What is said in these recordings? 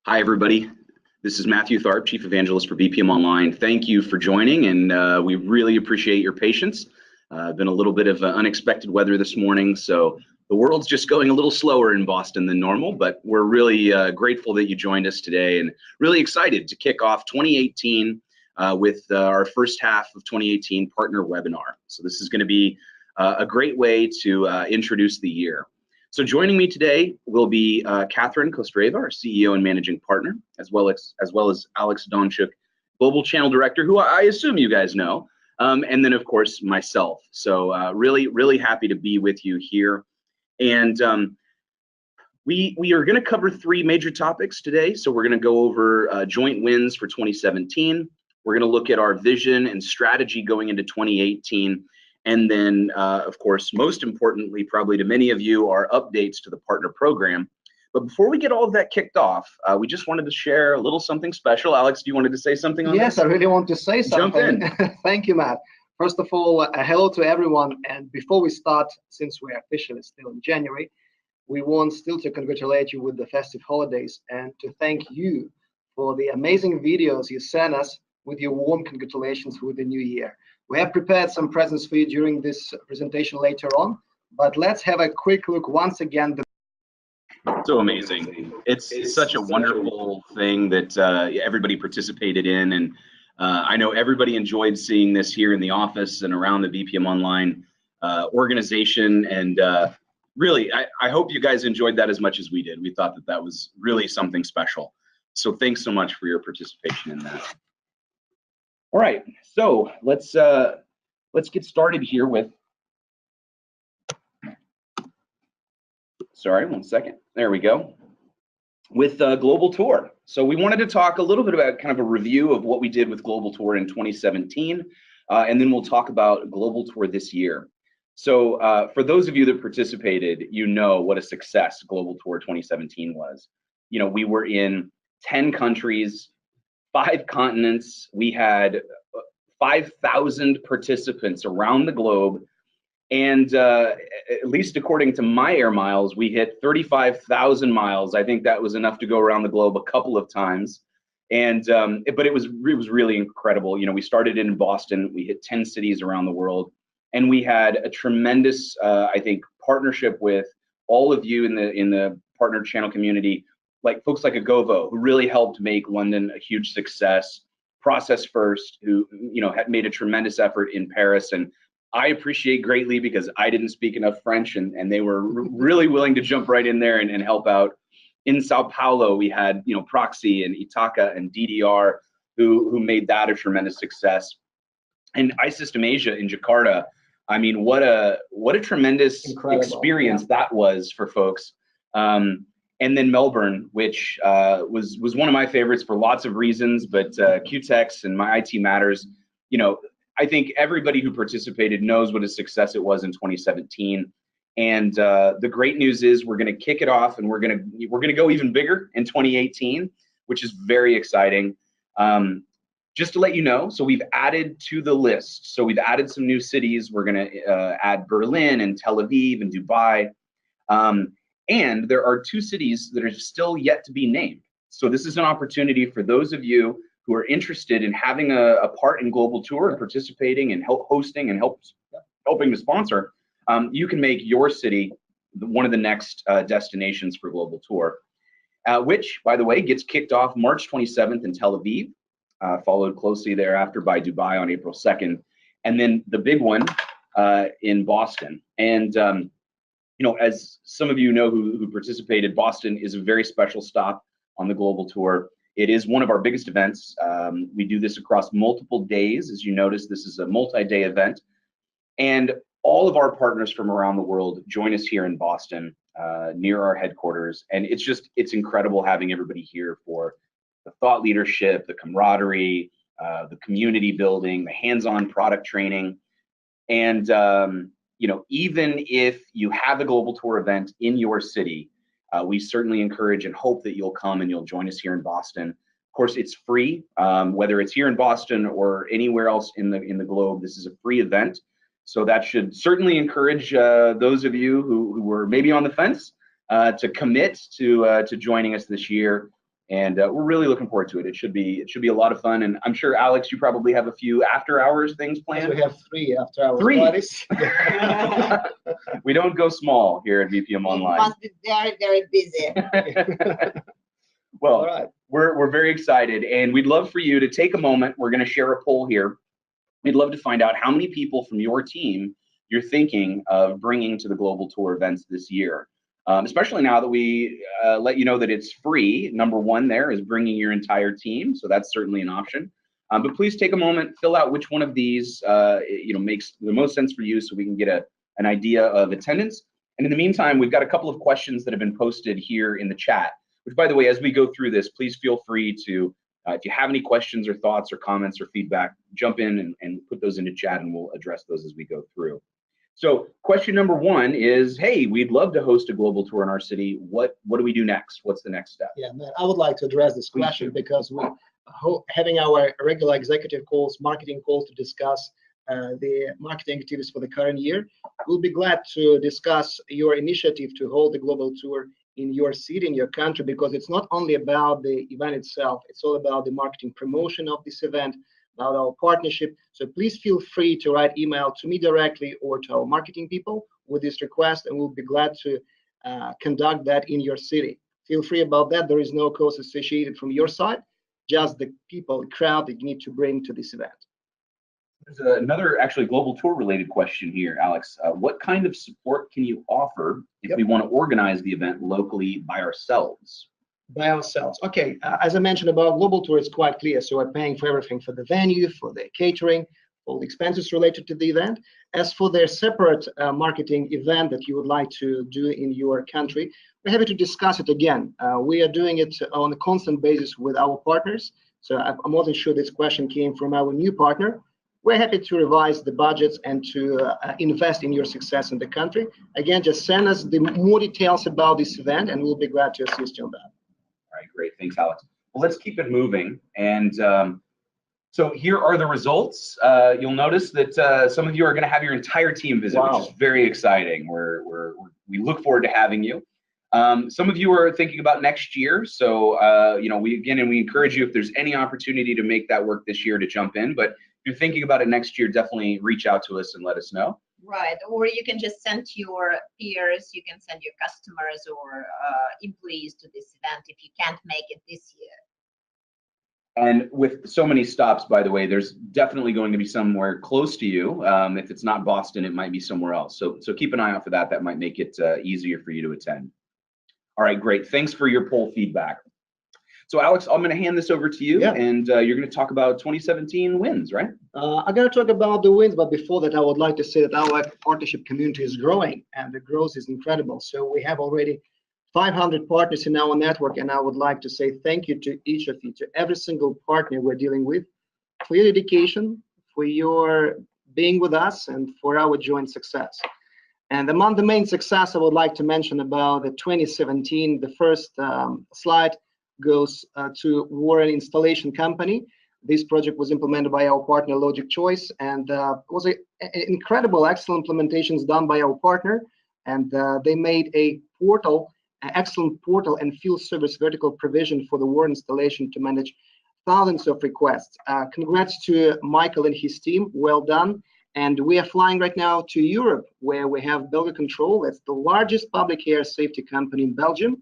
Hi, everybody. This is Matthew Tharp, Chief Evangelist for BPM Online. Thank you for joining, and we really appreciate your patience. Been a little bit of unexpected weather this morning, so the world's just going a little slower in Boston than normal, but we're really grateful that you joined us today and really excited to kick off 2018 with our first half of 2018 partner webinar. So this is going to be a great way to introduce the year. So joining me today will be Catherine Kostreva, our CEO and Managing Partner, as well as Alex Donchuk, Global Channel Director, who I assume you guys know, and then of course myself. So really happy to be with you here. And we are going to cover three major topics today. So we're going to go over joint wins for 2017. We're going to look at our vision and strategy going into 2018. And then, of course, most importantly, probably to many of you, are updates to the partner program. But before we get all of that kicked off, we just wanted to share a little something special. Alex, do you wanted to say something on Yes, this? I really want to say something. Jump in. Thank you, Matt. First of all, hello to everyone. And before we start, since we're officially still in January, we want still to congratulate you with the festive holidays and to thank you for the amazing videos you sent us with your warm congratulations with the new year. We have prepared some presents for you during this presentation later on, but let's have a quick look once again. So amazing. It's such a wonderful thing that everybody participated in, and I know everybody enjoyed seeing this here in the office and around the BPM Online organization, and really, I hope you guys enjoyed that as much as we did. We thought that that was really something special. So thanks so much for your participation in that. All right, so let's get started here with. Sorry, one second. There we go. With Global Tour. So we wanted to talk a little bit about kind of a review of what we did with Global Tour in 2017, and then we'll talk about Global Tour this year. So for those of you that participated, you know what a success Global Tour 2017 was. You know, we were in 10 countries, 5 continents. We had 5,000 participants around the globe, and at least according to my air miles, we hit 35,000 miles. I think that was enough to go around the globe a couple of times, and but it was really incredible. You know, we started in Boston, we hit 10 cities around the world, and we had a tremendous, I think, partnership with all of you in the partner channel community. Like folks like Agovo, who really helped make London a huge success. Process First, who had made a tremendous effort in Paris, and I appreciate greatly because I didn't speak enough French, and they were really willing to jump right in there and help out. In Sao Paulo, we had Proxy and Ithaca and DDR, who made that a tremendous success. And iSystem Asia in Jakarta, I mean, what a tremendous experience that was for folks. And then Melbourne, which was one of my favorites for lots of reasons, but QTEX and My IT Matters, I think everybody who participated knows what a success it was in 2017. And the great news is we're going to kick it off, and we're going to go even bigger in 2018, which is very exciting. Just to let you know, so we've added to the list. So we've added some new cities. We're going to add Berlin and Tel Aviv and Dubai. And there are 2 cities that are still yet to be named. So this is an opportunity for those of you who are interested in having a part in Global Tour and participating and hosting and helping to sponsor. You can make your city one of the next destinations for Global Tour, which, by the way, gets kicked off March 27th in Tel Aviv, followed closely thereafter by Dubai on April 2nd, and then the big one in Boston. And as some of you know who participated, Boston is a very special stop on the Global Tour. It is one of our biggest events. We do this across multiple days. As you notice, this is a multi-day event. And all of our partners from around the world join us here in Boston, near our headquarters. And it's incredible having everybody here for the thought leadership, the camaraderie, the community building, the hands-on product training. And even if you have a Global Tour event in your city, we certainly encourage and hope that you'll come and you'll join us here in Boston. Of course, it's free, whether it's here in Boston or anywhere else in the globe. This is a free event, so that should certainly encourage those of you who were maybe on the fence to commit to joining us this year. And we're really looking forward to it. It should be a lot of fun. And I'm sure, Alex, you probably have a few after hours things planned. We have 3 after hours parties. We don't go small here at BPM Online. You must be very, very busy. Well, all right. We're very excited, and we'd love for you to take a moment. We're going to share a poll here. We'd love to find out how many people from your team you're thinking of bringing to the Global Tour events this year. Especially now that we let you know that it's free. Number one there is bringing your entire team, so that's certainly an option. But please take a moment, fill out which one of these makes the most sense for you, so we can get an idea of attendance. And in the meantime, we've got a couple of questions that have been posted here in the chat. Which, by the way, as we go through this, please feel free to, if you have any questions or thoughts or comments or feedback, jump in and put those into chat, and we'll address those as we go through. So question number one is, hey, we'd love to host a global tour in our city. What do we do next? What's the next step? Yeah, man, I would like to address this question because we're having our regular executive calls, marketing calls to discuss the marketing activities for the current year. We'll be glad to discuss your initiative to hold the global tour in your city, in your country, because it's not only about the event itself, it's all about the marketing promotion of this event, about our partnership. So please feel free to write email to me directly or to our marketing people with this request, and we'll be glad to conduct that in your city. Feel free about that. There is no cost associated from your side, just the people, the crowd that you need to bring to this event. There's another actually global tour related question here, Alex. What kind of support can you offer if we want to organize the event locally by ourselves? By ourselves. Okay, as I mentioned about global tour, it's quite clear. So we're paying for everything, for the venue, for the catering, all the expenses related to the event. As for their separate marketing event that you would like to do in your country, we're happy to discuss it again. We are doing it on a constant basis with our partners. So I'm more than sure this question came from our new partner. We're happy to revise the budgets and to invest in your success in the country. Again, just send us the more details about this event, and we'll be glad to assist you on that. All right, great. Thanks, Alex. Well, let's keep it moving. And so here are the results. You'll notice that some of you are going to have your entire team visit, Wow. which is very exciting. We look forward to having you. Some of you are thinking about next year. So, we encourage you, if there's any opportunity to make that work this year, to jump in. But if you're thinking about it next year, definitely reach out to us and let us know. Right, or you can just send your peers, you can send your customers or employees to this event if you can't make it this year. And with so many stops, by the way, there's definitely going to be somewhere close to you. If it's not Boston, it might be somewhere else. So keep an eye out for that. That might make it easier for you to attend. All right, great. Thanks for your poll feedback. So Alex, I'm going to hand this over to you, and you're going to talk about 2017 wins, right? I'm going to talk about the wins, but before that, I would like to say that our partnership community is growing, and the growth is incredible. So we have already 500 partners in our network, and I would like to say thank you to each of you, to every single partner we're dealing with, for your dedication, for your being with us, and for our joint success. And among the main success I would like to mention about the 2017, the first slide goes to Warren Installation Company. This project was implemented by our partner Logic Choice, and was an incredible, excellent implementations done by our partner. And they made a portal, an excellent portal and field service vertical provision for the Warren installation to manage thousands of requests. Congrats to Michael and his team, well done. And we are flying right now to Europe, where we have Belga Control. It's the largest public air safety company in Belgium.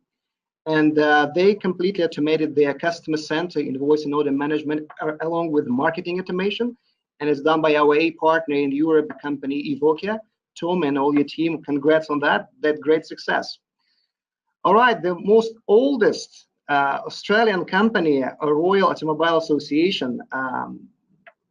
And they completely automated their customer center, invoice and order management, along with marketing automation. And it's done by our A partner in Europe, company Evokia. Tom and all your team, congrats on that great success. All right, the most oldest Australian company, Royal Automobile Association,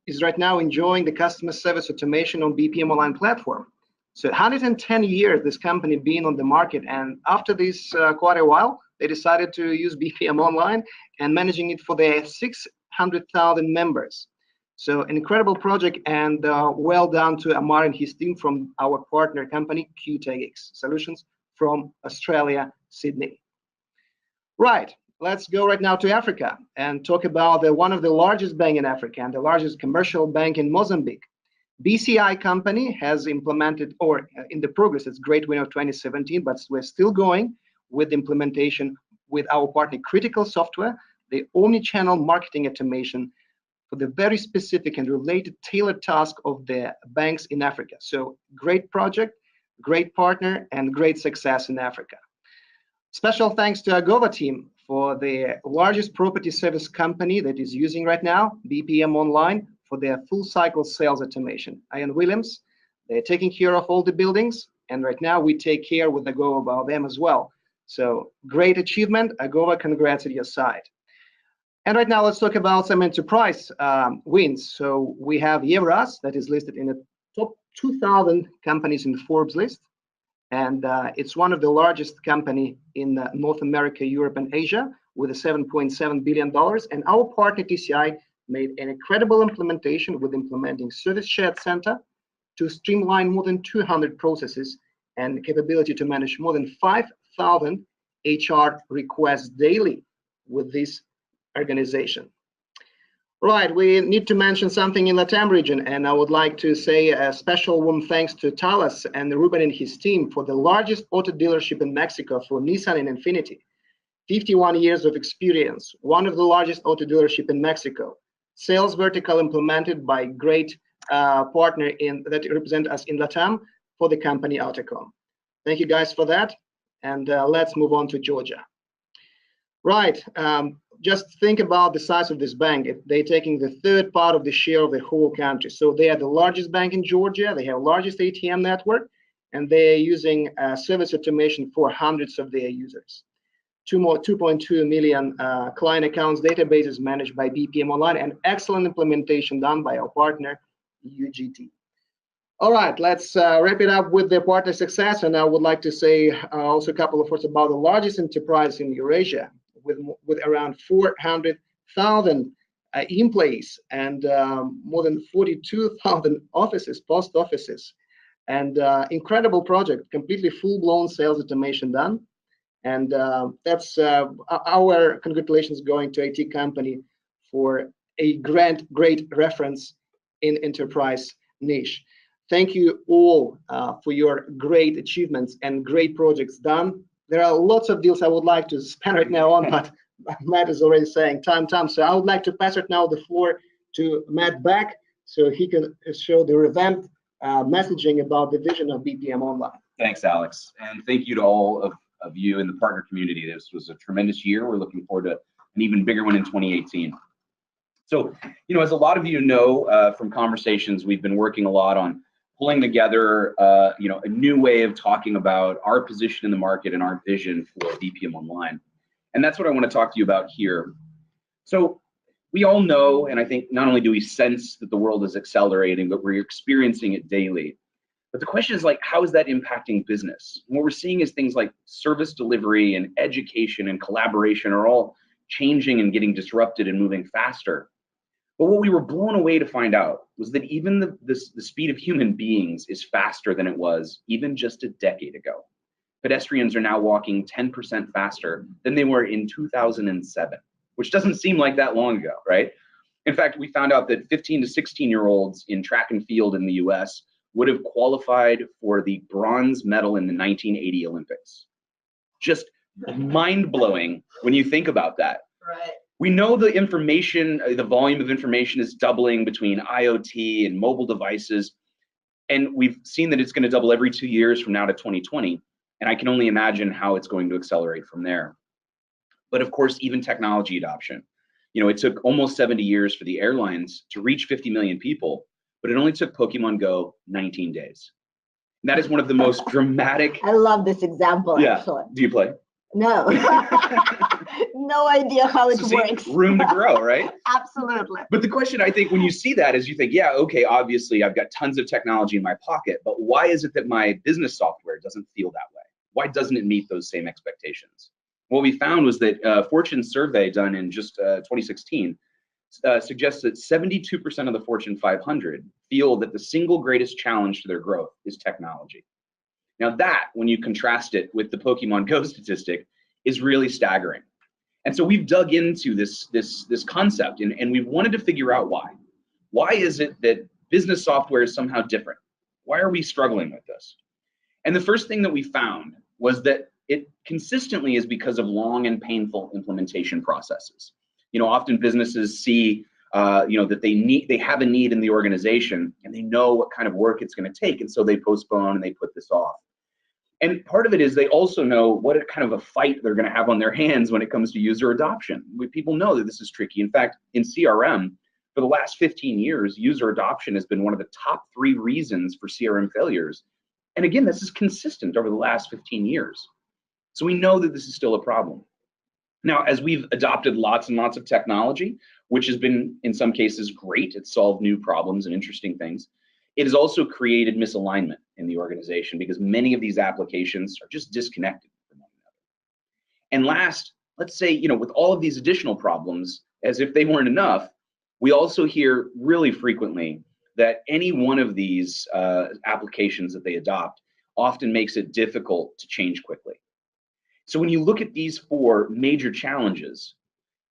is right now enjoying the customer service automation on BPM Online platform. So 110 years this company being on the market, and after this quite a while, they decided to use BPM Online and managing it for their 600,000 members. So an incredible project, and well done to Amar and his team from our partner company, QTX Solutions from Australia, Sydney. Right, let's go right now to Africa and talk about one of the largest banks in Africa and the largest commercial bank in Mozambique. BCI company has implemented, or in the progress, it's great win of 2017, but we're still going with implementation with our partner Critical Software, the omni-channel marketing automation for the very specific and related tailored task of the banks in Africa. So great project, great partner, and great success in Africa. Special thanks to Agova team for the largest property service company that is using right now, bpm'online, for their full cycle sales automation. Ian Williams, they're taking care of all the buildings, and right now we take care with Agova about them as well. So great achievement, Agova, congrats at your side. And right now let's talk about some enterprise wins. So we have Evras that is listed in the top 2,000 companies in the Forbes list. And it's one of the largest company in North America, Europe, and Asia with a $7.7 billion. And our partner TCI made an incredible implementation with implementing Service Shared Center to streamline more than 200 processes and capability to manage more than 5,000 HR requests daily with this organization. Right, we need to mention something in LATAM region, and I would like to say a special warm thanks to Talas and Ruben and his team for the largest auto dealership in Mexico for Nissan and Infiniti. 51 years of experience, one of the largest auto dealership in Mexico. Sales vertical implemented by great partner that represent us in LATAM for the company Autocom. Thank you guys for that, and let's move on to Georgia. Right, just think about the size of this bank. They're taking the third part of the share of the whole country. So they are the largest bank in Georgia. They have largest ATM network, and they're using service automation for hundreds of their users. 2.2 million client accounts databases managed by bpm'online, and excellent implementation done by our partner UGT. All right, let's wrap it up with the partner success. And I would like to say also a couple of words about the largest enterprise in Eurasia, with around 400,000 employees and more than 42,000 offices, post offices, and incredible project, completely full-blown sales automation done. And that's our congratulations going to IT company for a great reference in enterprise niche. Thank you all for your great achievements and great projects done. There are lots of deals I would like to spend right now on, but Matt is already saying time. So I would like to pass it now the floor to Matt Beck so he can show the revamped messaging about the vision of bpm'online. Thanks, Alex. And thank you to all of you in the partner community. This was a tremendous year. We're looking forward to an even bigger one in 2018. So, as a lot of you know from conversations, we've been working a lot on pulling together, a new way of talking about our position in the market and our vision for bpm'online. And that's what I want to talk to you about here. So we all know, and I think not only do we sense that the world is accelerating, but we're experiencing it daily. But the question is, how is that impacting business? And what we're seeing is things like service delivery and education and collaboration are all changing and getting disrupted and moving faster. But what we were blown away to find out was that even the speed of human beings is faster than it was even just a decade ago. Pedestrians are now walking 10% faster than they were in 2007, which doesn't seem like that long ago, right? In fact, we found out that 15 to 16-year-olds in track and field in the US would have qualified for the bronze medal in the 1980 Olympics. Just mind-blowing when you think about that. Right. We know the information, the volume of information is doubling between IoT and mobile devices. And we've seen that it's going to double every 2 years from now to 2020. And I can only imagine how it's going to accelerate from there. But of course, even technology adoption. It took almost 70 years for the airlines to reach 50 million people, but it only took Pokemon Go 19 days. And that is one of the most dramatic. I love this example, actually. Do you play? No. No idea how it works. Room to grow, right? Absolutely. But the question, I think, when you see that is you think, yeah, okay, obviously I've got tons of technology in my pocket, but why is it that my business software doesn't feel that way? Why doesn't it meet those same expectations? What we found was that Fortune's survey done in just 2016 suggests that 72% of the Fortune 500 feel that the single greatest challenge to their growth is technology. Now that, when you contrast it with the Pokemon Go statistic, is really staggering. And so we've dug into this concept and we've wanted to figure out why. Why is it that business software is somehow different? Why are we struggling with this? And the first thing that we found was that it consistently is because of long and painful implementation processes. You know, often businesses see, you know, that they have a need in the organization and they know what kind of work it's going to take, and so they postpone and they put this off. And part of it is they also know what kind of a fight they're going to have on their hands when it comes to user adoption. People know that this is tricky. In fact, in CRM, for the last 15 years, user adoption has been one of the top 3 reasons for CRM failures. And again, this is consistent over the last 15 years. So we know that this is still a problem. Now, as we've adopted lots and lots of technology, which has been in some cases great, it's solved new problems and interesting things, it has also created misalignment in the organization because many of these applications are just disconnected from one another. And last, let's say, you know, with all of these additional problems, as if they weren't enough, we also hear really frequently that any one of these applications that they adopt often makes it difficult to change quickly. So when you look at these 4 major challenges,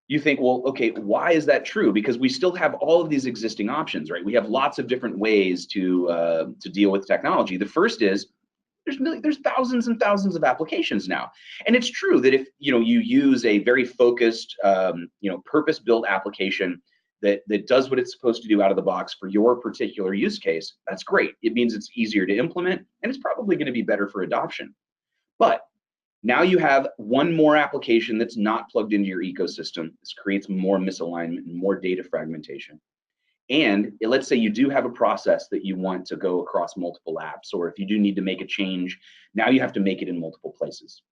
you think, well, okay, why is that true? Because we still have all of these existing options, right? We have lots of different ways to deal with technology. The first is there's thousands and thousands of applications now, and it's true that if you use a very focused, purpose-built application that does what it's supposed to do out of the box for your particular use case, that's great. It means it's easier to implement, and it's probably going to be better for adoption. But now you have one more application that's not plugged into your ecosystem. This creates more misalignment and more data fragmentation. And let's say you do have a process that you want to go across multiple apps, or if you do need to make a change, now you have to make it in multiple places.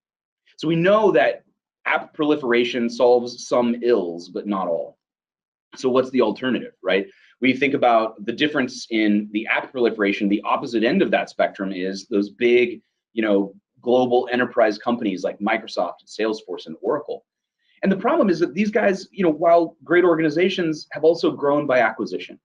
So we know that app proliferation solves some ills, but not all. So what's the alternative, right? We think about the difference in the app proliferation. The opposite end of that spectrum is those big, global enterprise companies like Microsoft, Salesforce, and Oracle. And the problem is that these guys, while great organizations, have also grown by acquisition.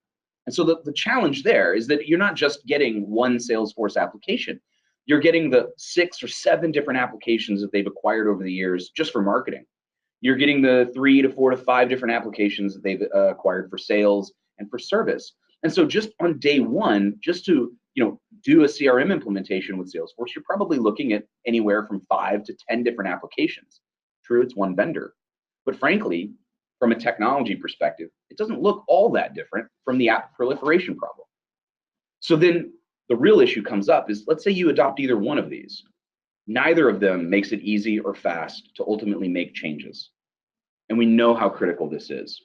And so the challenge there is that you're not just getting one Salesforce application. You're getting the 6 or 7 different applications that they've acquired over the years just for marketing. You're getting the 3 to 4 to 5 different applications that they've acquired for sales and for service. And so just on day one, just to do a CRM implementation with Salesforce, you're probably looking at anywhere from 5 to 10 different applications. True, it's one vendor. But frankly, from a technology perspective, it doesn't look all that different from the app proliferation problem. So then the real issue comes up is, let's say you adopt either one of these. Neither of them makes it easy or fast to ultimately make changes. And we know how critical this is.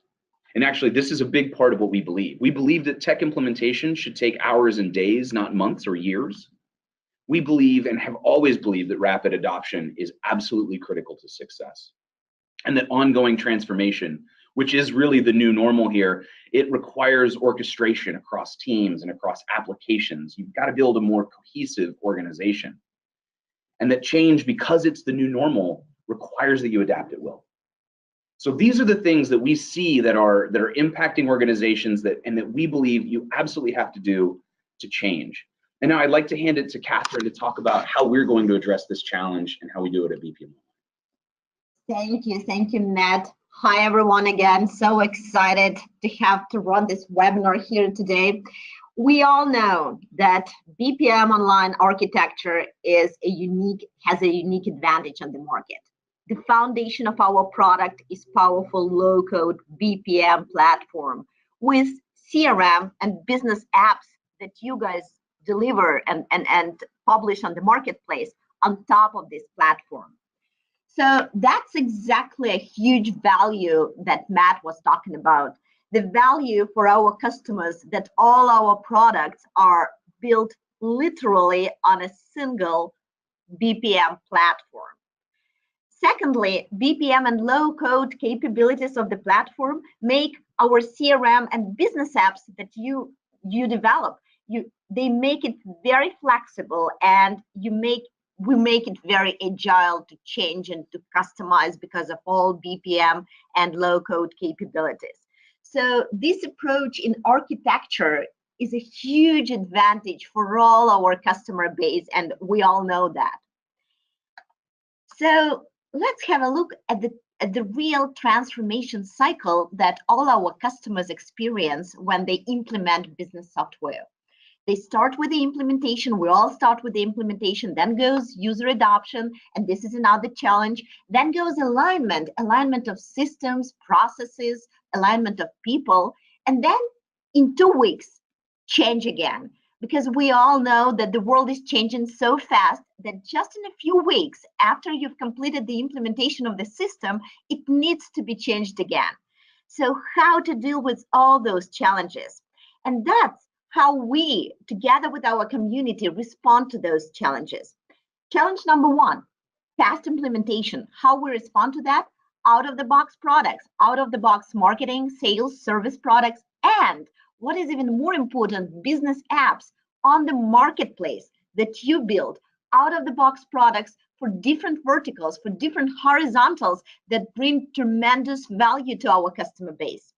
And actually, this is a big part of what we believe. We believe that tech implementation should take hours and days, not months or years. We believe and have always believed that rapid adoption is absolutely critical to success. And that ongoing transformation, which is really the new normal here, it requires orchestration across teams and across applications. You've got to build a more cohesive organization. And that change, because it's the new normal, requires that you adapt at will. So these are the things that we see that are impacting organizations and that we believe you absolutely have to do to change. And now I'd like to hand it to Catherine to talk about how we're going to address this challenge and how we do it at BPM. Thank you, Matt. Hi, everyone, again. So excited to run this webinar here today. We all know that BPM Online architecture has a unique advantage on the market. The foundation of our product is powerful low-code BPM platform with CRM and business apps that you guys deliver and publish on the marketplace on top of this platform. So that's exactly a huge value that Matt was talking about. The value for our customers that all our products are built literally on a single BPM platform. Secondly, BPM and low-code capabilities of the platform make our CRM and business apps that you develop, they make it very flexible, and we make it very agile to change and to customize because of all BPM and low-code capabilities. So this approach in architecture is a huge advantage for all our customer base, and we all know that. So let's have a look at the real transformation cycle that all our customers experience when they implement business software. They start with the implementation. We all start with the implementation. Then goes user adoption, and this is another challenge. Then goes alignment of systems, processes, alignment of people, and then in 2 weeks, change again. Because we all know that the world is changing so fast that just in a few weeks after you've completed the implementation of the system, it needs to be changed again. So how to deal with all those challenges? And that's how we, together with our community, respond to those challenges. Challenge number 1, fast implementation. How we respond to that? Out-of-the-box products, out-of-the-box marketing, sales, service products, and what is even more important, business apps on the marketplace that you build, out-of-the-box products for different verticals, for different horizontals that bring tremendous value to our customer base.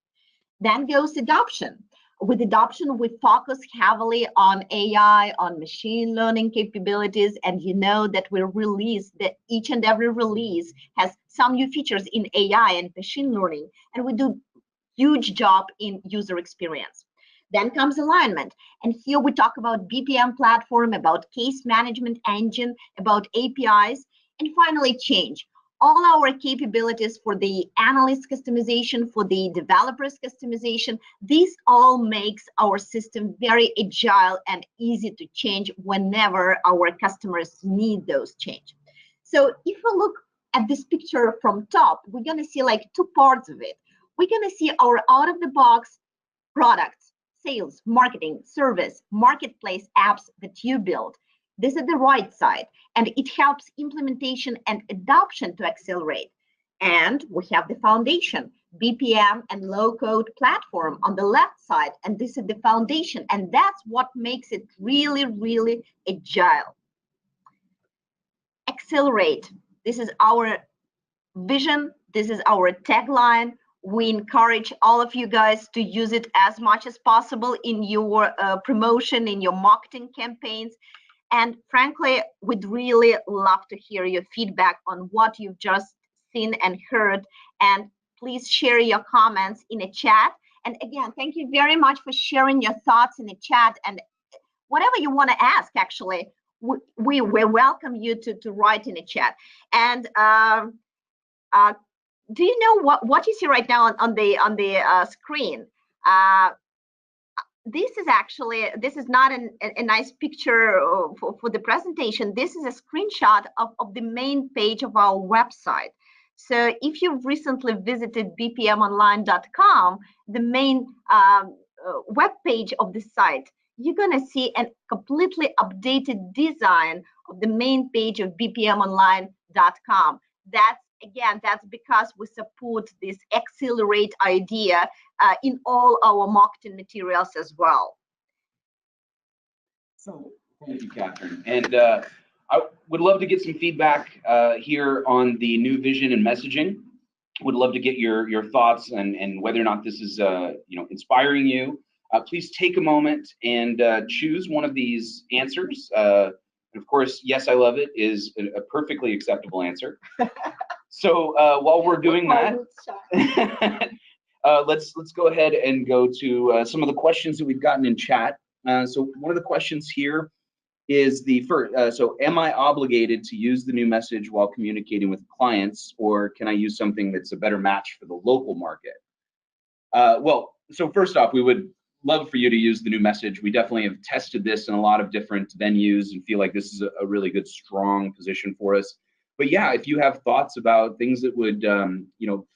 Then goes adoption. With adoption, we focus heavily on AI, on machine learning capabilities, and you know that we release that each and every release has some new features in AI and machine learning, and we do huge job in user experience. Then comes alignment, and here we talk about BPM platform, about case management engine, about APIs, and finally change. All our capabilities for the analyst customization, for the developers customization, this all makes our system very agile and easy to change whenever our customers need those change. So if we look at this picture from top, we're gonna see like 2 parts of it. We're gonna see our out-of-the-box products, sales, marketing, service, marketplace apps that you build. This is the right side, and it helps implementation and adoption to accelerate. And we have the foundation, BPM and low-code platform on the left side, and this is the foundation, and that's what makes it really, really agile. Accelerate. This is our vision. This is our tagline. We encourage all of you guys to use it as much as possible in your promotion, in your marketing campaigns. And frankly, we'd really love to hear your feedback on what you've just seen and heard. And please share your comments in a chat. And again, thank you very much for sharing your thoughts in the chat. And whatever you want to ask, actually, we welcome you to write in the chat. And do you know what you see right now on the screen? This is not a nice picture for the presentation. This is a screenshot of the main page of our website. So if you've recently visited bpm'online.com, the main web page of the site, you're going to see a completely updated design of the main page of bpm'online.com. That's because we support this accelerate idea in all our marketing materials as well. So thank you, Catherine. And I would love to get some feedback here on the new vision and messaging. Would love to get your thoughts and whether or not this is inspiring you. Please take a moment and choose one of these answers. And of course, yes, I love it is a perfectly acceptable answer. So while we're doing that, let's go ahead and go to some of the questions that we've gotten in chat. So one of the questions here is the first. So am I obligated to use the new message while communicating with clients, or can I use something that's a better match for the local market? Well, so first off, we would love for you to use the new message. We definitely have tested this in a lot of different venues and feel like this is a really good, strong position for us. But yeah, if you have thoughts about things that would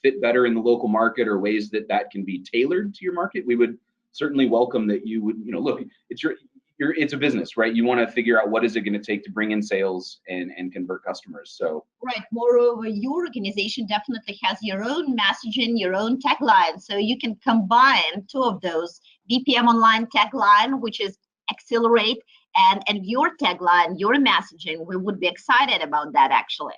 fit better in the local market or ways that can be tailored to your market, we would certainly welcome that. You would look, it's a business, right? You want to figure out what is it going to take to bring in sales and convert customers. So right. Moreover, your organization definitely has your own messaging, your own tagline, so you can combine 2 of those: BPM Online tagline, which is accelerate, and your tagline, your messaging. We would be excited about that, actually.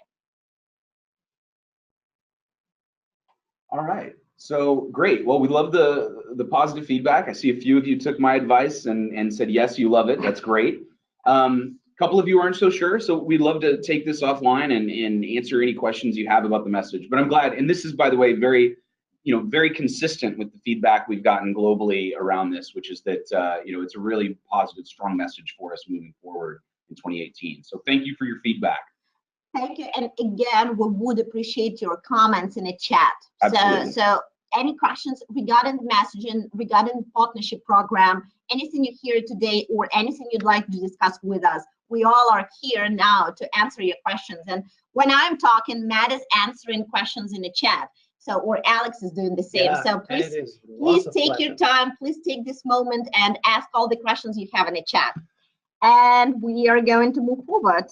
All right. So great. Well, we love the positive feedback. I see a few of you took my advice and said, yes, you love it. That's great. A couple of you aren't so sure. So we'd love to take this offline and answer any questions you have about the message. But I'm glad. And this is, by the way, very very consistent with the feedback we've gotten globally around this, which is that it's a really positive, strong message for us moving forward in 2018. So thank you for your feedback. Thank you. And again, we would appreciate your comments in the chat. Absolutely. So any questions regarding the messaging, regarding the partnership program, anything you hear today, or anything you'd like to discuss with us, we all are here now to answer your questions. And when I'm talking, Matt is answering questions in the chat. So, or Alex is doing the same. Yeah, so please take your time. Please take this moment and ask all the questions you have in the chat. And we are going to move forward.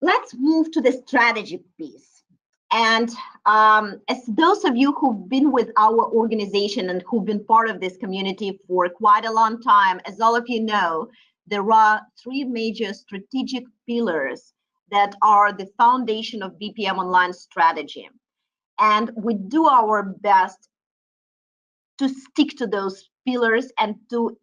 Let's move to the strategy piece. And as those of you who've been with our organization and who've been part of this community for quite a long time, as all of you know, there are 3 major strategic pillars that are the foundation of BPM Online strategy. And we do our best to stick to those pillars and to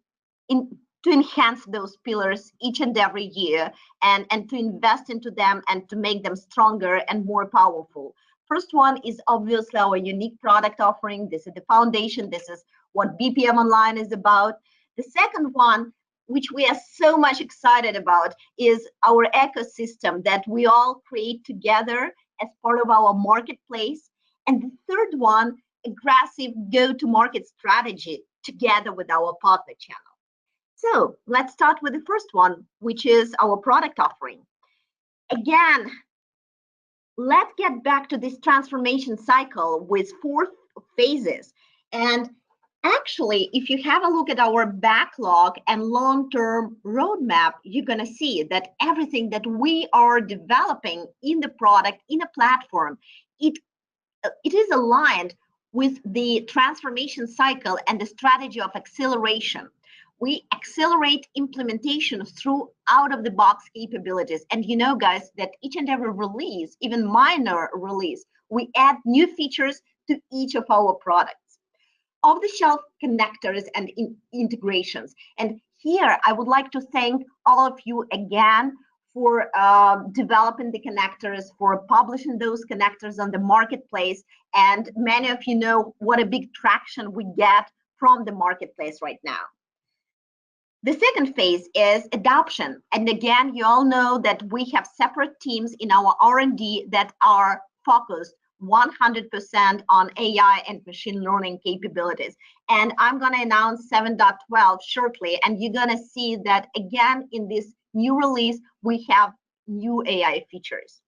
enhance those pillars each and every year, and to invest into them and to make them stronger and more powerful. First one is obviously our unique product offering. This is the foundation. This is what BPM Online is about. The second one, which we are so much excited about, is our ecosystem that we all create together as part of our marketplace. And the third one, aggressive go-to-market strategy together with our partner channel. So let's start with the first one, which is our product offering. Again, let's get back to this transformation cycle with 4 phases. And actually, if you have a look at our backlog and long-term roadmap, you're going to see that everything that we are developing in the product, in a platform, it is aligned with the transformation cycle and the strategy of acceleration. We accelerate implementation through out-of-the-box capabilities. And you know, guys, that each and every release, even minor release, we add new features to each of our products. Off-the-shelf connectors and integrations. And here, I would like to thank all of you again for developing the connectors, for publishing those connectors on the marketplace. And many of you know what a big traction we get from the marketplace right now. The second phase is adoption. And again, you all know that we have separate teams in our R&D that are focused 100% on AI and machine learning capabilities. And I'm going to announce 7.12 shortly. And you're going to see that again, in this new release, we have new AI features.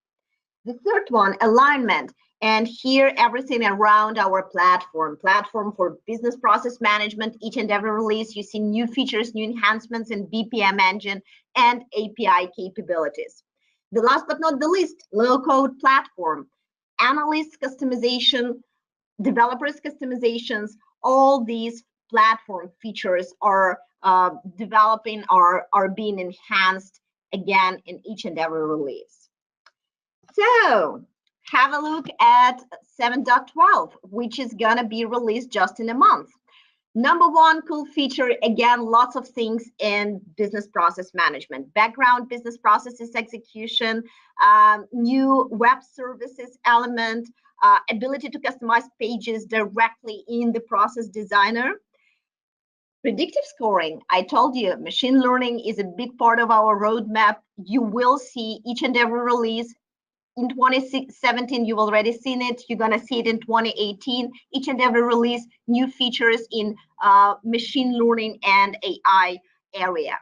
The third one, alignment. And here, everything around our platform for business process management. Each and every release, you see new features, new enhancements in BPM engine and API capabilities. The last but not the least, low-code platform, analyst customization, developers customizations. All these platform features are developing or are being enhanced again in each and every release. So have a look at 7.12, which is going to be released just in a month. Number one cool feature, again, lots of things in business process management, background business processes execution, new web services element, ability to customize pages directly in the process designer. Predictive scoring, I told you, machine learning is a big part of our roadmap. You will see each and every release. In 2017, you've already seen it. You're going to see it in 2018. Each and every release, new features in machine learning and AI area.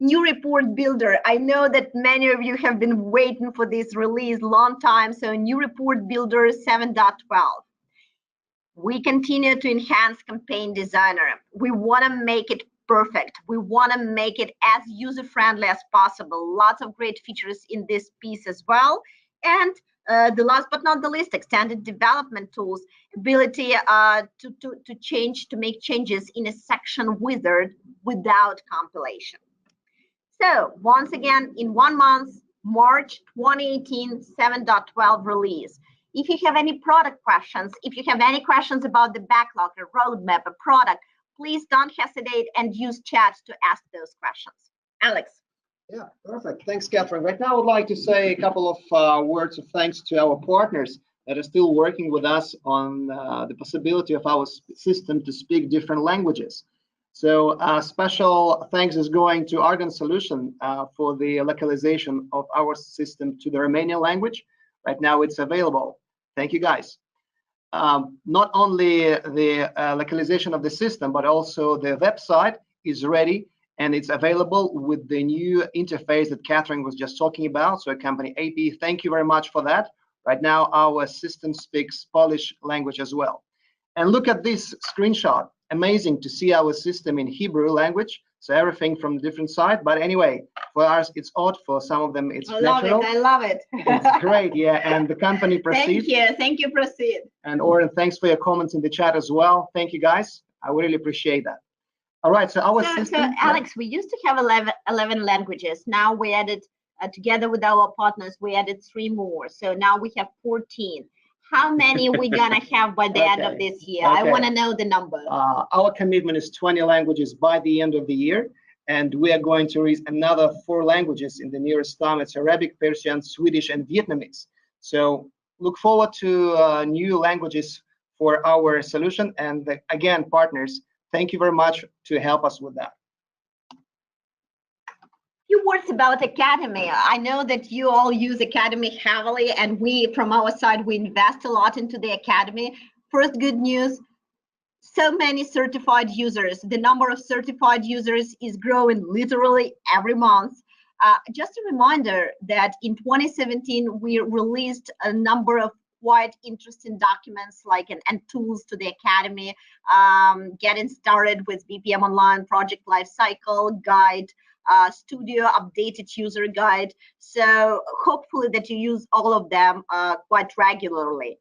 New report builder. I know that many of you have been waiting for this release long time. So new report builder 7.12. We continue to enhance campaign designer. We want to make it perfect. We want to make it as user-friendly as possible. Lots of great features in this piece as well. And the last but not the least, extended development tools, ability to make changes in a section wizard without compilation. So once again, in 1 month, March 2018, 7.12 release. If you have any product questions, if you have any questions about the backlog, a roadmap, a product, please don't hesitate and use chat to ask those questions. Alex. Yeah, perfect. Thanks, Catherine. Right now, I would like to say a couple of words of thanks to our partners that are still working with us on the possibility of our system to speak different languages. So special thanks is going to Argon Solution for the localization of our system to the Romanian language. Right now it's available. Thank you, guys. Not only the localization of the system, but also the website is ready and it's available with the new interface that Catherine was just talking about. So company AP, thank you very much for that. Right now, our system speaks Polish language as well. And look at this screenshot. Amazing to see our system in Hebrew language. So everything from the different side. But anyway, for us, it's odd. For some of them, it's natural. I love it. It's great, yeah. And the company proceeds. Thank you, proceed. And Oren, thanks for your comments in the chat as well. Thank you, guys. I really appreciate that. All right, so our system. So Alex, we used to have 11 languages. Now we added, together with our partners, we added 3 more. So now we have 14. How many are we gonna have by the end of this year? I want to know the number. Our commitment is 20 languages by the end of the year, and we are going to read another 4 languages in the nearest time. It's Arabic, Persian, Swedish, and Vietnamese. So look forward to new languages for our solution. And again, partners, thank you very much to help us with that. Few words about Academy. I know that you all use Academy heavily, and we, from our side, we invest a lot into the Academy. First good news, so many certified users. The number of certified users is growing literally every month. Just a reminder that in 2017, we released a number of quite interesting documents and tools to the Academy, getting started with BPM Online Project Lifecycle Guide, Studio updated user guide. So hopefully that you use all of them quite regularly.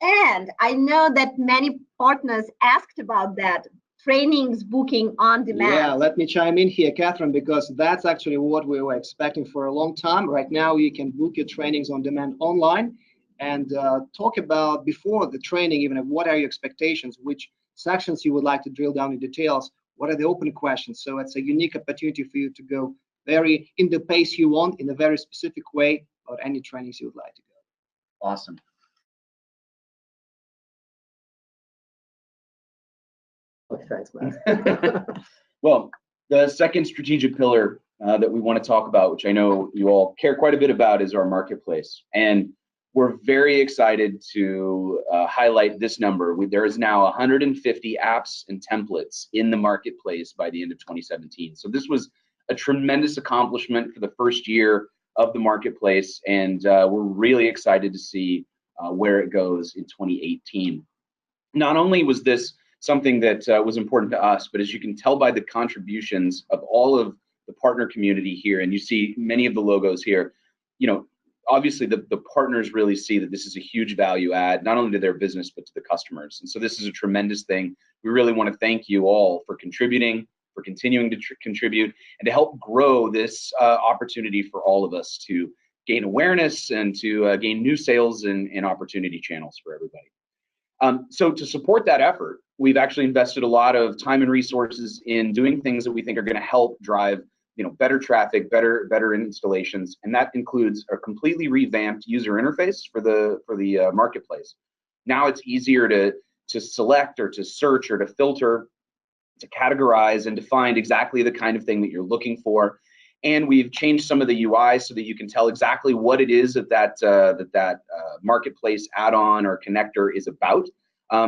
And I know that many partners asked about that, trainings booking on demand. Yeah, let me chime in here, Catherine, because that's actually what we were expecting for a long time. Right now, you can book your trainings on demand online and talk about before the training, even what are your expectations, which sections you would like to drill down in details, what are the open questions. So it's a unique opportunity for you to go very in the pace you want, in a very specific way, about any trainings you would like to go. Awesome. Thanks, man. Well, the second strategic pillar that we want to talk about, which I know you all care quite a bit about, is our marketplace. And we're very excited to highlight this number. There is now 150 apps and templates in the marketplace by the end of 2017. So this was a tremendous accomplishment for the first year of the marketplace, and we're really excited to see where it goes in 2018. Not only was this something that was important to us, but as you can tell by the contributions of all of the partner community here, and you see many of the logos here, you know, obviously the partners really see that this is a huge value add, not only to their business, but to the customers. And so this is a tremendous thing. We really want to thank you all for contributing, for continuing to contribute, and to help grow this opportunity for all of us to gain awareness and to gain new sales and opportunity channels for everybody. So to support that effort, we've actually invested a lot of time and resources in doing things that we think are going to help drive, you know, better traffic, better installations, and that includes a completely revamped user interface for the marketplace. Now it's easier to select or to search or to filter, to categorize and to find exactly the kind of thing that you're looking for. And we've changed some of the UI so that you can tell exactly what it is that marketplace add-on or connector is about.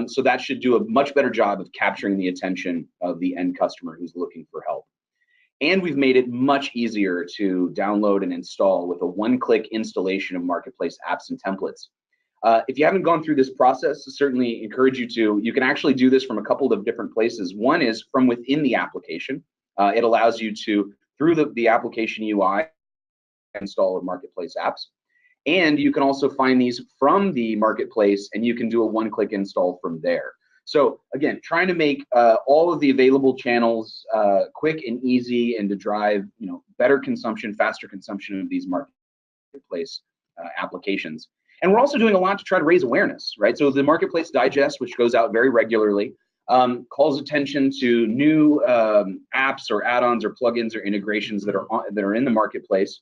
So that should do a much better job of capturing the attention of the end customer who's looking for help. And we've made it much easier to download and install with a one-click installation of marketplace apps and templates. If you haven't gone through this process, I certainly encourage you to. You can actually do this from a couple of different places. One is from within the application. It allows you to, through the application UI, install marketplace apps. And you can also find these from the marketplace, and you can do a one-click install from there. So again, trying to make all of the available channels quick and easy, and to drive, you know, better consumption, faster consumption of these marketplace applications. And we're also doing a lot to try to raise awareness, right? So the Marketplace Digest, which goes out very regularly, calls attention to new apps or add-ons or plugins or integrations that are in the marketplace.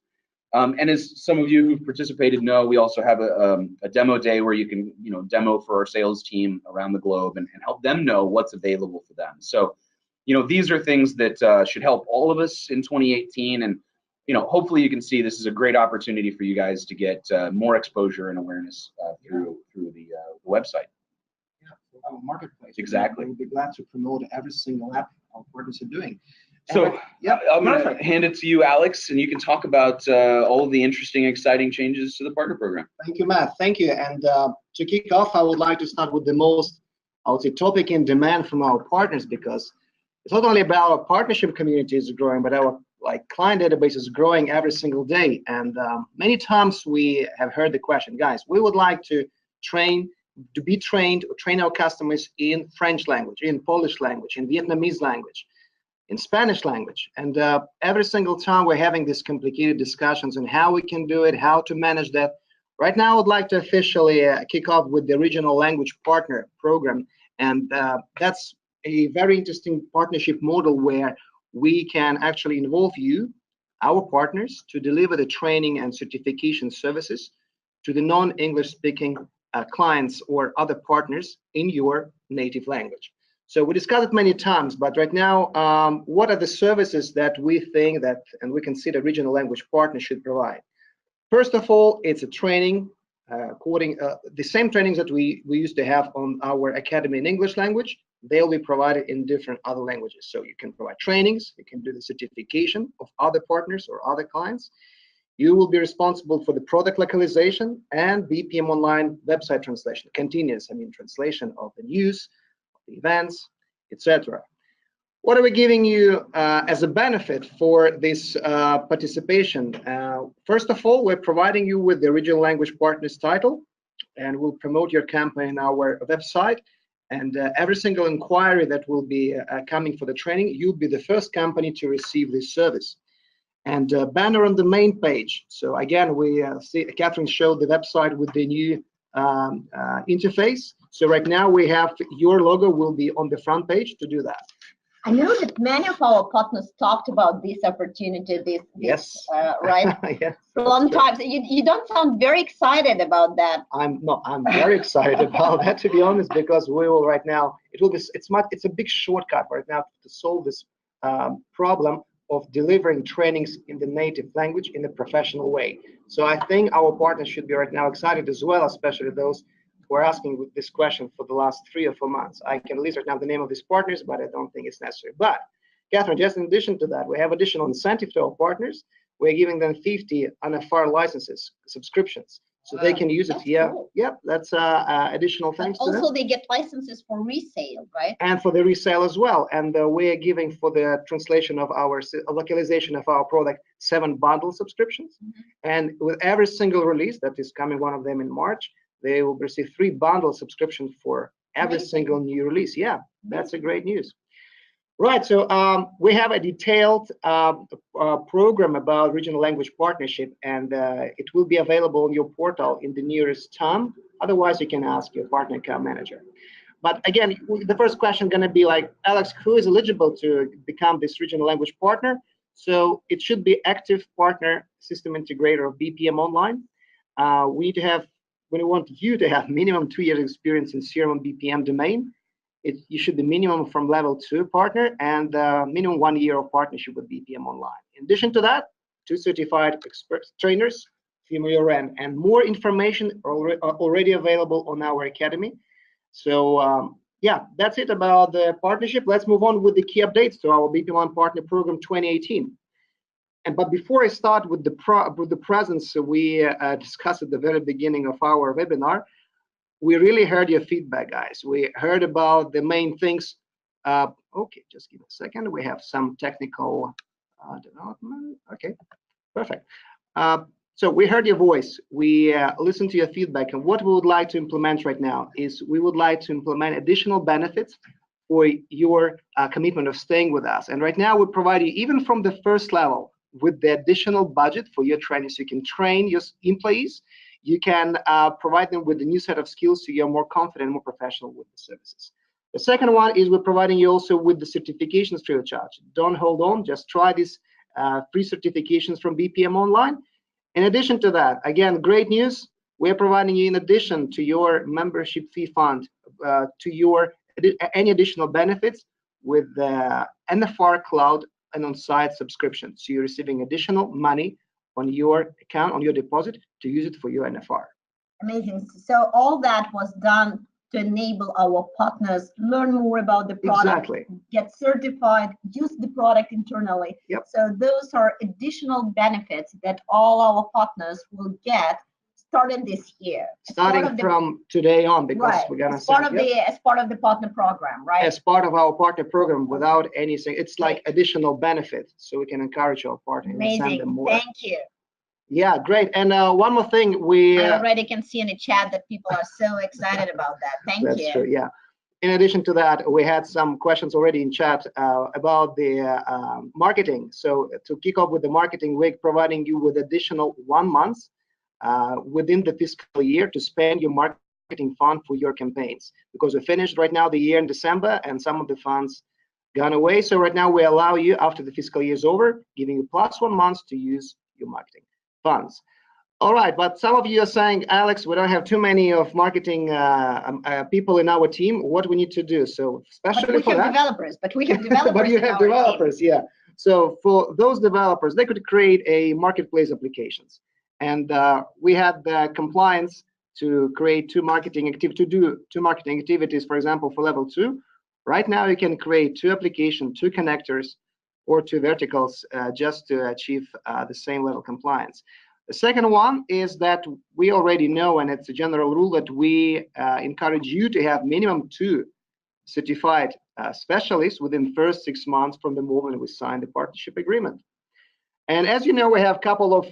And as some of you who've participated know, we also have a demo day where you can, demo for our sales team around the globe and help them know what's available for them. So, these are things that should help all of us in 2018. And, hopefully you can see this is a great opportunity for you guys to get more exposure and awareness through the website. Yeah, for our marketplace. Exactly. We'll be glad to promote every single app our partners are doing. So I'm going to hand it to you, Alex, and you can talk about all of the interesting, exciting changes to the partner program. Thank you, Matt. Thank you. And to kick off, I would like to start with the most, I would say, topic in demand from our partners, because it's not only about our partnership community is growing, but our client database is growing every single day. And many times we have heard the question, guys, we would like to be trained or train our customers in French language, in Polish language, in Vietnamese language, in Spanish language. And every single time we're having these complicated discussions on how we can do it, how to manage that. Right now, I would like to officially kick off with the Regional Language Partner Program. And that's a very interesting partnership model where we can actually involve you, our partners, to deliver the training and certification services to the non-English speaking clients or other partners in your native language. So we discussed it many times, but right now, what are the services that we think that, and we consider Regional Language Partner should provide? First of all, it's a training, the same trainings that we used to have on our academy in English language, they'll be provided in different other languages. So you can provide trainings, you can do the certification of other partners or other clients. You will be responsible for the product localization and BPM Online website translation, continuous, translation of the news, the events, etc. What are we giving you as a benefit for this participation? First of all, we're providing you with the Regional Language Partners title, and we'll promote your campaign on our website. And every single inquiry that will be coming for the training, you'll be the first company to receive this service. And banner on the main page. So again, we see Catherine showed the website with the new interface. So right now we have your logo will be on the front page to do that. I know that many of our partners talked about this opportunity, yes, right? Yes, a long time. So you don't sound very excited about that. I'm very excited about that, to be honest, because we will right now. It's a big shortcut right now to solve this problem of delivering trainings in the native language in a professional way. So I think our partners should be right now excited as well, especially those who are asking this question for the last 3 or 4 months. I can list right now the name of these partners, but I don't think it's necessary. But Catherine, just in addition to that, we have additional incentive to our partners. We're giving them 50 NFR licenses, subscriptions, so they can use it. Yeah, cool. Yep, that's additional thanks. But also, they get licenses for resale, right? And for the resale as well. And we're giving for the translation of our localization of our product 7 bundle subscriptions. Mm-hmm. And with every single release that is coming, one of them in March, they will receive 3 bundle subscriptions for every single new release. Yeah, that's a great news. Right, so we have a detailed program about regional language partnership, and it will be available on your portal in the nearest time. Otherwise, you can ask your partner account manager. But again, the first question is going to be like, Alex, who is eligible to become this regional language partner? So it should be active partner system integrator of bpm'online. We want you to have minimum 2 years experience in CRM BPM domain. You should be minimum from level 2 partner and minimum 1 year of partnership with bpm'online. In addition to that, 2 certified expert trainers from your end, and more information are already available on our academy. So yeah, that's it about the partnership. Let's move on with the key updates to our BPM Partner Program 2018. But before I start with the presence we discussed at the very beginning of our webinar, we really heard your feedback, guys. We heard about the main things. Okay, just give me a second. We have some technical development. Okay, perfect. So we heard your voice. We listened to your feedback, and what we would like to implement right now is we would like to implement additional benefits for your commitment of staying with us. And right now we provide you, even from the first level, with the additional budget for your training, so you can train your employees. You can provide them with a new set of skills so you're more confident, more professional with the services. The second one is we're providing you also with the certifications free of charge. Don't hold on, just try these free certifications from BPM Online. In addition to that, again, great news. We're providing you, in addition to your membership fee fund, any additional benefits with the NFR Cloud and on-site subscription. So you're receiving additional money on your account, on your deposit, to use it for your NFR. Amazing. So all that was done to enable our partners learn more about the product, Exactly. get certified, use the product internally. Yep. So those are additional benefits that all our partners will get starting this year. Starting from today on, because right. we're gonna as part of the partner program, right? As part of our partner program, without anything, it's like additional benefit, so we can encourage our partners and send them more. Thank you. Yeah, great. And one more thing, I already can see in the chat that people are so excited about that. Thank you. That's true. Yeah. In addition to that, we had some questions already in chat about the marketing. So to kick off with the marketing, we're providing you with additional 1 month within the fiscal year to spend your marketing fund for your campaigns, because we finished right now the year in December and some of the funds gone away. So right now we allow you, after the fiscal year is over, giving you +1 month to use your marketing funds. All right, but some of you are saying, Alex, we don't have too many of marketing people in our team. What we need to do? So especially for that, but we have developers. But you have developers, yeah. So for those developers, they could create a marketplace applications, and we had the compliance to create two marketing activities. For example, for level 2, right now you can create 2 applications, 2 connectors, or 2 verticals just to achieve the same level compliance. The second one is that we already know, and it's a general rule, that we encourage you to have minimum 2 certified specialists within the first 6 months from the moment we signed the partnership agreement. And as you know, we have a couple of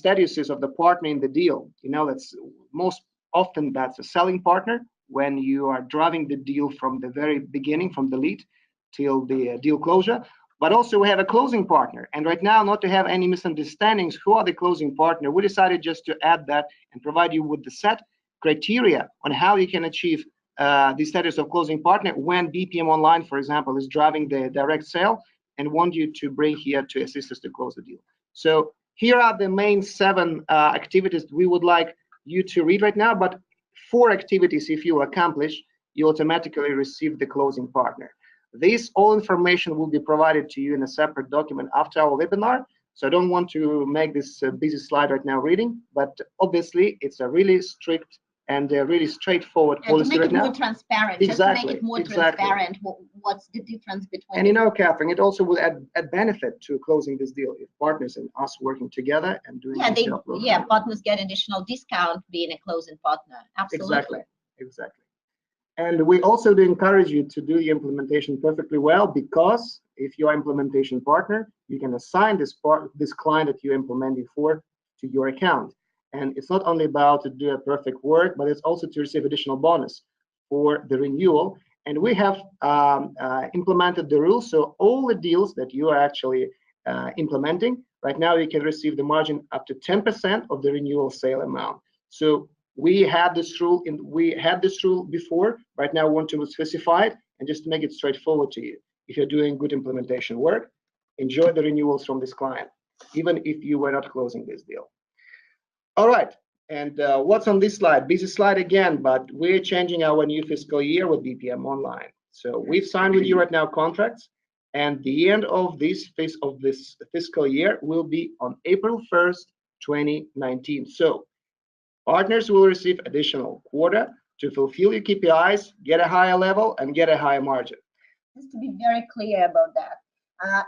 statuses of the partner in the deal. You know, that's most often that's a selling partner, when you are driving the deal from the very beginning, from the lead till the deal closure. But also we have a closing partner. And right now, not to have any misunderstandings, who are the closing partner, we decided just to add that and provide you with the set criteria on how you can achieve the status of closing partner when bpm'online, for example, is driving the direct sale and want you to bring here to assist us to close the deal. So here are the main 7 activities we would like you to read right now, but 4 activities, if you accomplish, you automatically receive the closing partner. This all information will be provided to you in a separate document after our webinar. So I don't want to make this busy slide right now reading, but obviously it's a really strict and a really straightforward policy right now. To make it more transparent. Exactly. Just to make it more transparent, what's the difference between. And you know, Catherine, it also will add benefit to closing this deal if partners and us working together and doing. Partners get additional discount being a closing partner. Absolutely. Exactly. And we also do encourage you to do the implementation perfectly well, because if you're implementation partner, you can assign this client that you're implementing for to your account. And it's not only about to do a perfect work, but it's also to receive additional bonus for the renewal. And we have implemented the rules, so all the deals that you are actually implementing right now, you can receive the margin up to 10% of the renewal sale amount. So we had this rule before. Right now, we want to specify it and just to make it straightforward to you. If you're doing good implementation work, enjoy the renewals from this client, even if you were not closing this deal. All right, and what's on this slide? Busy slide again, but we're changing our new fiscal year with bpm'online. So we've signed with you right now contracts, and the end of this fiscal year will be on April 1st, 2019. So partners will receive additional quarter to fulfill your KPIs, get a higher level, and get a higher margin. Just to be very clear about that,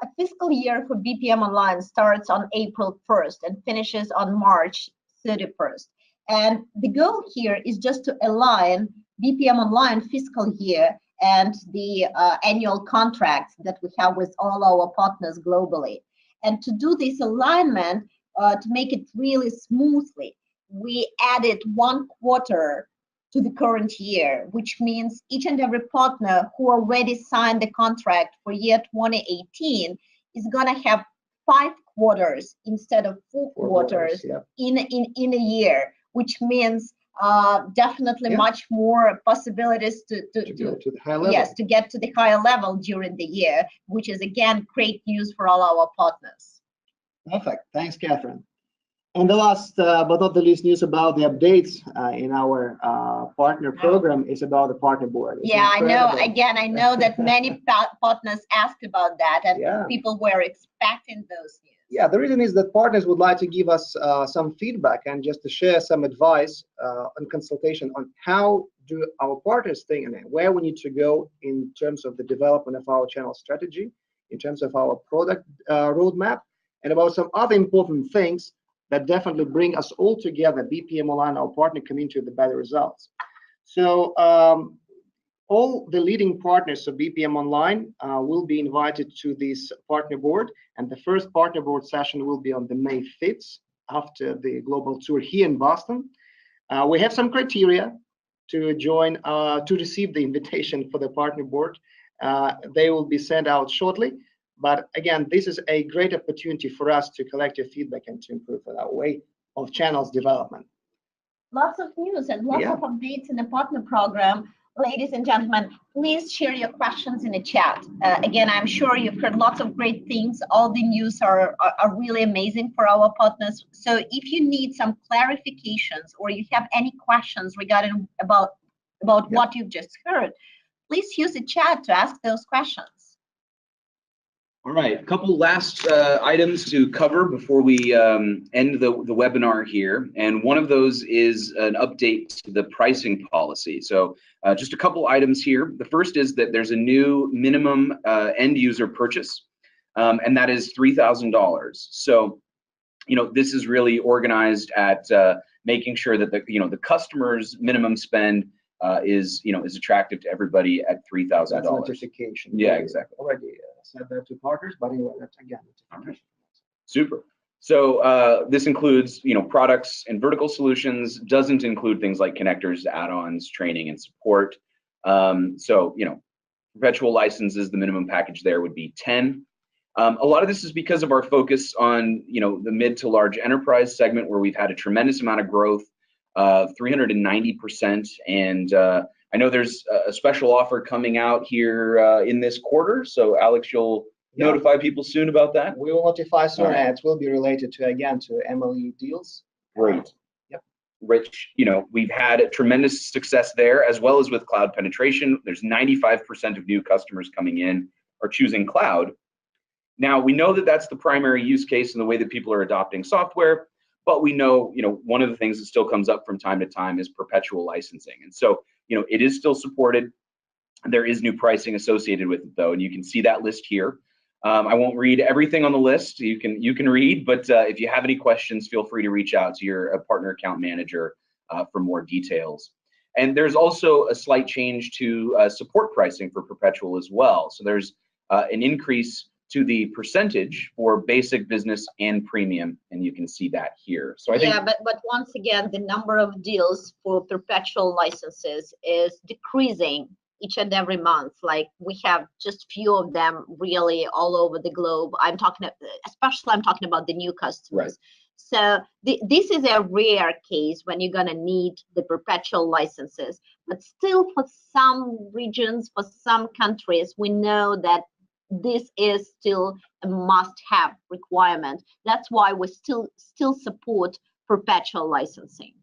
a fiscal year for bpm'online starts on April 1st and finishes on March 31st. And the goal here is just to align bpm'online fiscal year and the annual contracts that we have with all our partners globally. And to do this alignment, to make it really smoothly, we added 1 quarter to the current year, which means each and every partner who already signed the contract for year 2018 is going to have 5 quarters instead of 4 quarters in a year, which means definitely much more possibilities to get to the higher level. Yes, to get to the higher level during the year, which is again great news for all our partners. Perfect. Thanks, Catherine. And the last but not the least news about the updates in our partner program is about the partner board. It's yeah, incredible. I know. Again, I know that many partners asked about that, and Yeah. people were expecting those news. Yeah, the reason is that partners would like to give us some feedback and just to share some advice and consultation on how do our partners think and where we need to go in terms of the development of our channel strategy, in terms of our product roadmap, and about some other important things that definitely bring us all together, BPM Online, our partner community, with the better results. So all the leading partners of BPM Online will be invited to this partner board, and the first partner board session will be on the May 5th after the global tour here in Boston. We have some criteria to join, to receive the invitation for the partner board. They will be sent out shortly. But again, this is a great opportunity for us to collect your feedback and to improve our way of channels development. Lots of news and lots of updates in the partner program. Ladies and gentlemen, please share your questions in the chat. Again, I'm sure you've heard lots of great things. All the news are really amazing for our partners. So if you need some clarifications or you have any questions regarding about what you've just heard, please use the chat to ask those questions. All right, a couple last items to cover before we end the webinar here. And one of those is an update to the pricing policy. So just a couple items here. The first is that there's a new minimum end user purchase, and that is $3,000. So, this is really organized at making sure that the customer's minimum spend is attractive to everybody at $3,000. That's notification. Yeah, exactly. Already said that to partners, but anyway, that's again. Super. So this includes products and vertical solutions. Doesn't include things like connectors, add-ons, training, and support. So perpetual licenses, the minimum package there would be 10. A lot of this is because of our focus on the mid to large enterprise segment, where we've had a tremendous amount of growth, 390%, and I know there's a special offer coming out here in this quarter. So Alex, you'll notify people soon about that. We will notify soon, and it will be related to MLE deals. Great. Yep. Rich, we've had a tremendous success there, as well as with cloud penetration. There's 95% of new customers coming in are choosing cloud. Now, we know that that's the primary use case in the way that people are adopting software, but we know, one of the things that still comes up from time to time is perpetual licensing. And so, it is still supported. There is new pricing associated with it, though, and you can see that list here. I won't read everything on the list. You can read, but if you have any questions, feel free to reach out to your partner account manager for more details. And there's also a slight change to support pricing for perpetual as well. So there's an increase to the percentage for basic, business, and premium, and you can see that here. So I think, but once again, the number of deals for perpetual licenses is decreasing each and every month. Like, we have just few of them really all over the globe. I'm talking about the new customers. Right. So this is a rare case when you're gonna need the perpetual licenses, but still for some regions, for some countries, we know that this is still a must-have requirement. That's why we still support perpetual licensing.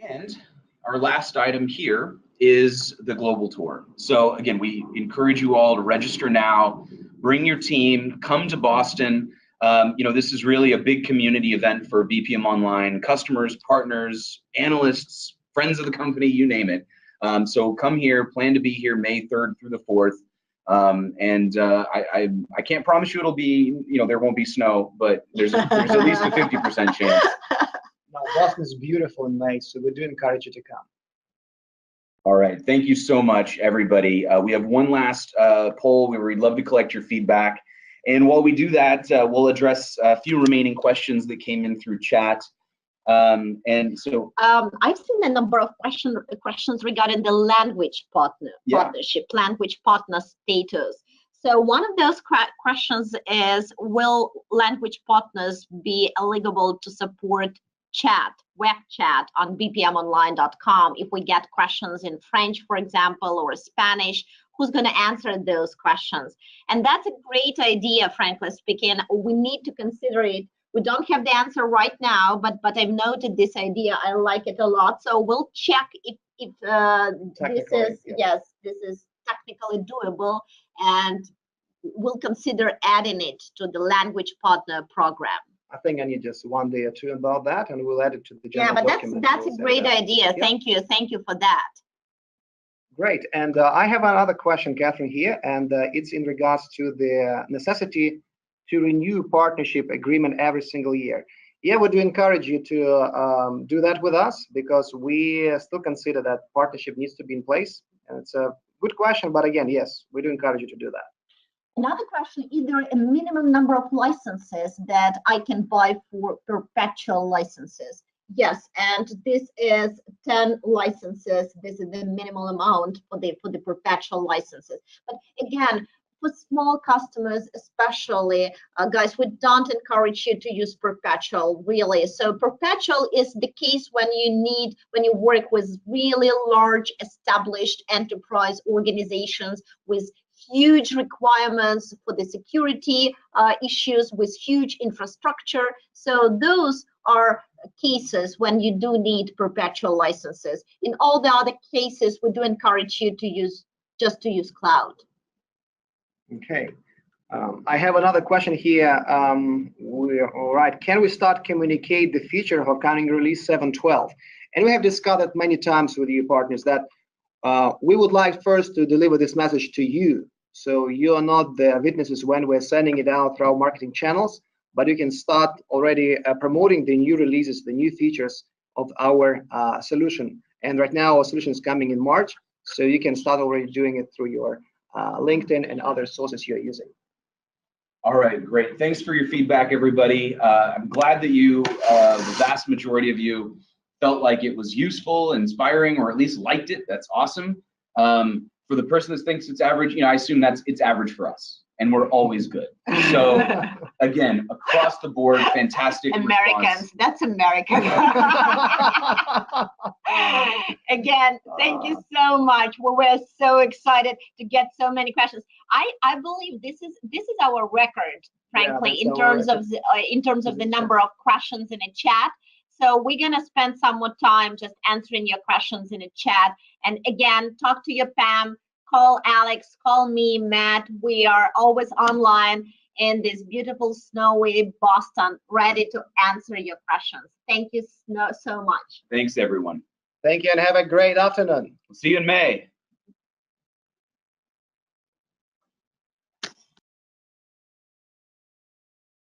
and our last item here is the global tour. So again, we encourage you all to register now, bring your team, come to Boston. This is really a big community event for BPM Online, customers, partners, analysts, friends of the company, you name it. So come here, plan to be here May 3rd through the 4th. I can't promise you it'll be, there won't be snow, but there's at least a 50% chance. No, Boston is beautiful and nice, so we do encourage you to come. All right, thank you so much, everybody. We have one last poll where we'd love to collect your feedback. And while we do that, we'll address a few remaining questions that came in through chat. I've seen a number of questions regarding the language partnership, language partner status. So one of those questions is, will language partners be eligible to support web chat on bpmonline.com? If we get questions in French, for example, or Spanish, who's going to answer those questions? And that's a great idea, frankly speaking. We need to consider it We don't have the answer right now, but I've noted this idea. I like it a lot. So we'll check if this is, yes, this is technically doable, and we'll consider adding it to the language partner program. I think I need just 1 day or 2 about that, and we'll add it to the general Yeah, but document. that's a great idea. Yep. Thank you for that. Great. And I have another question, Catherine, here, and it's in regards to the necessity to renew partnership agreement every single year. Yeah, we do encourage you to do that with us, because we still consider that partnership needs to be in place. And it's a good question, but again, yes, we do encourage you to do that. Another question, is there a minimum number of licenses that I can buy for perpetual licenses? Yes, and this is 10 licenses. This is the minimal amount for the perpetual licenses. But again, for small customers especially, guys, we don't encourage you to use perpetual, really. So perpetual is the case when you work with really large established enterprise organizations with huge requirements for the security issues, with huge infrastructure. So those are cases when you do need perpetual licenses. In all the other cases, we do encourage you to use cloud. Okay. I have another question here. All right. Can we start communicate the feature of upcoming release 7.12? And we have discussed it many times with you partners that we would like first to deliver this message to you. So you are not the witnesses when we're sending it out through our marketing channels, but you can start already promoting the new releases, the new features of our solution. And right now our solution is coming in March, so you can start already doing it through your LinkedIn and other sources you're using. All right, great. Thanks for your feedback, everybody. I'm glad that you, the vast majority of you, felt like it was useful, inspiring, or at least liked it. That's awesome. For the person that thinks it's average, I assume it's average for us, and we're always good. So again, across the board, fantastic Americans, response. that's American. Again, thank you so much. We were so excited to get so many questions. I believe this is our record, frankly, in terms of the number of questions in a chat. So we're gonna spend some more time just answering your questions in a chat. And again, talk to your Pam, call Alex, call me, Matt. We are always online in this beautiful snowy Boston, ready to answer your questions. Thank you so much. Thanks, everyone. Thank you, and have a great afternoon. See you in May.